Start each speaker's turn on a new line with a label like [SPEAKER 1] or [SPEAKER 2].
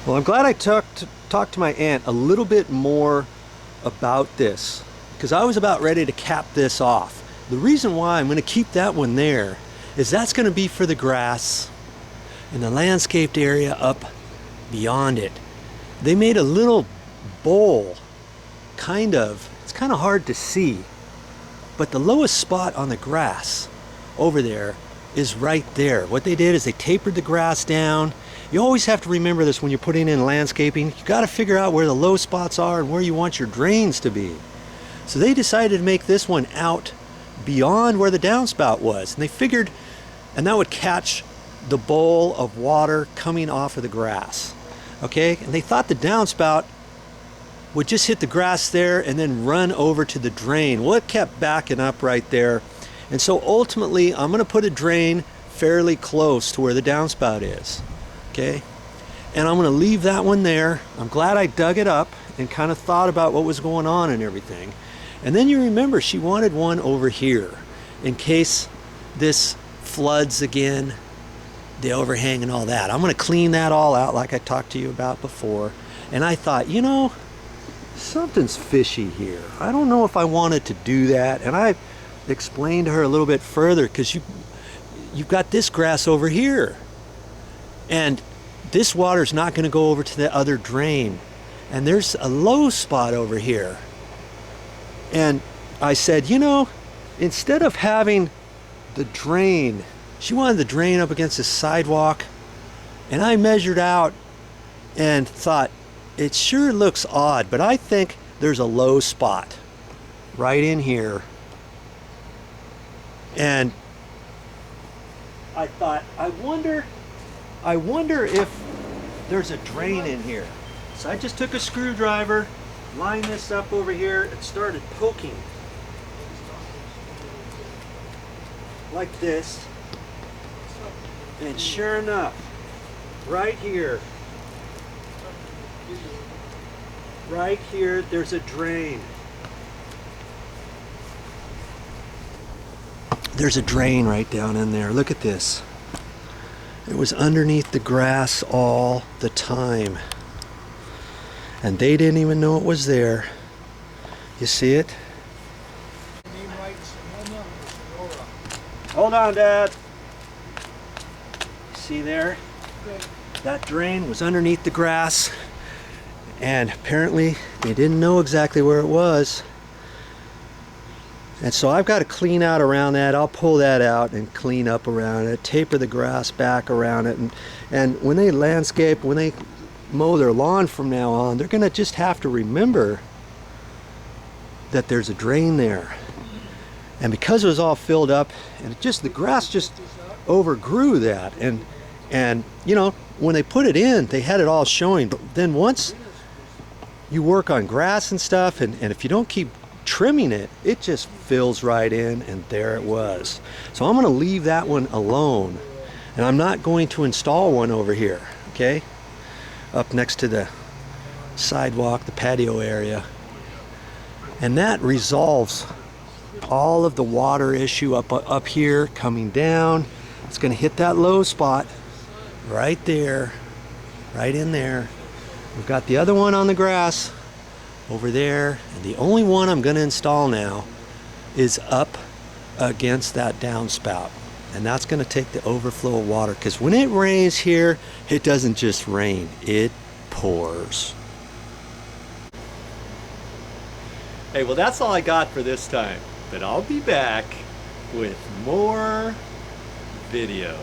[SPEAKER 1] Well, I'm glad I talked to my aunt a little bit more about this, because I was about ready to cap this off. The reason why I'm going to keep that one there is that's going to be for the grass and the landscaped area up beyond it. They made a little bowl, it's kind of hard to see, but the lowest spot on the grass over there is right there. What they did is they tapered the grass down. You always have to remember this when you're putting in landscaping. You got to figure out where the low spots are and where you want your drains to be. So they decided to make this one out beyond where the downspout was, and they figured, and that would catch the bowl of water coming off of the grass. Okay, and they thought the downspout would just hit the grass there and then run over to the drain. Well, it kept backing up right there, and so ultimately I'm going to put a drain fairly close to where the downspout is. Okay, and I'm going to leave that one there. I'm glad I dug it up and kind of thought about what was going on and everything. And then you remember she wanted one over here in case this floods again, the overhang and all that. I'm going to clean that all out like I talked to you about before. And I thought, you know, something's fishy here. I don't know if I wanted to do that. And I explained to her a little bit further, because you've got this grass over here, and this water's not going to go over to the other drain, and there's a low spot over here. And I said, you know, instead of having the drain, she wanted the drain up against the sidewalk, and I measured out and thought, it sure looks odd, but I think there's a low spot right in here. And I thought, I wonder if there's a drain in here. So I just took a screwdriver, lined this up over here, and started poking like this. And sure enough, right here, there's a drain. There's a drain right down in there. Look at this. It was underneath the grass all the time, and they didn't even know it was there. You see it? Hold on, Dad. See there? That drain was underneath the grass, and apparently they didn't know exactly where it was. And so I've got to clean out around that. I'll pull that out and clean up around it, taper the grass back around it. And when they landscape, when they mow their lawn from now on, they're going to just have to remember that there's a drain there. And because it was all filled up, and the grass just overgrew that. And you know, when they put it in, they had it all showing. But then once you work on grass and stuff, and if you don't keep trimming it, it just fills right in, and there it was. So I'm going to leave that one alone, and I'm not going to install one over here, okay, up next to the sidewalk, the patio area. And that resolves all of the water issue up here coming down. It's going to hit that low spot right there, right in there. We've got the other one on the grass over there, and the only one I'm going to install now is up against that downspout, and that's going to take the overflow of water, because when it rains here, it doesn't just rain, it pours. Hey, well, that's all I got for this time, but I'll be back with more videos.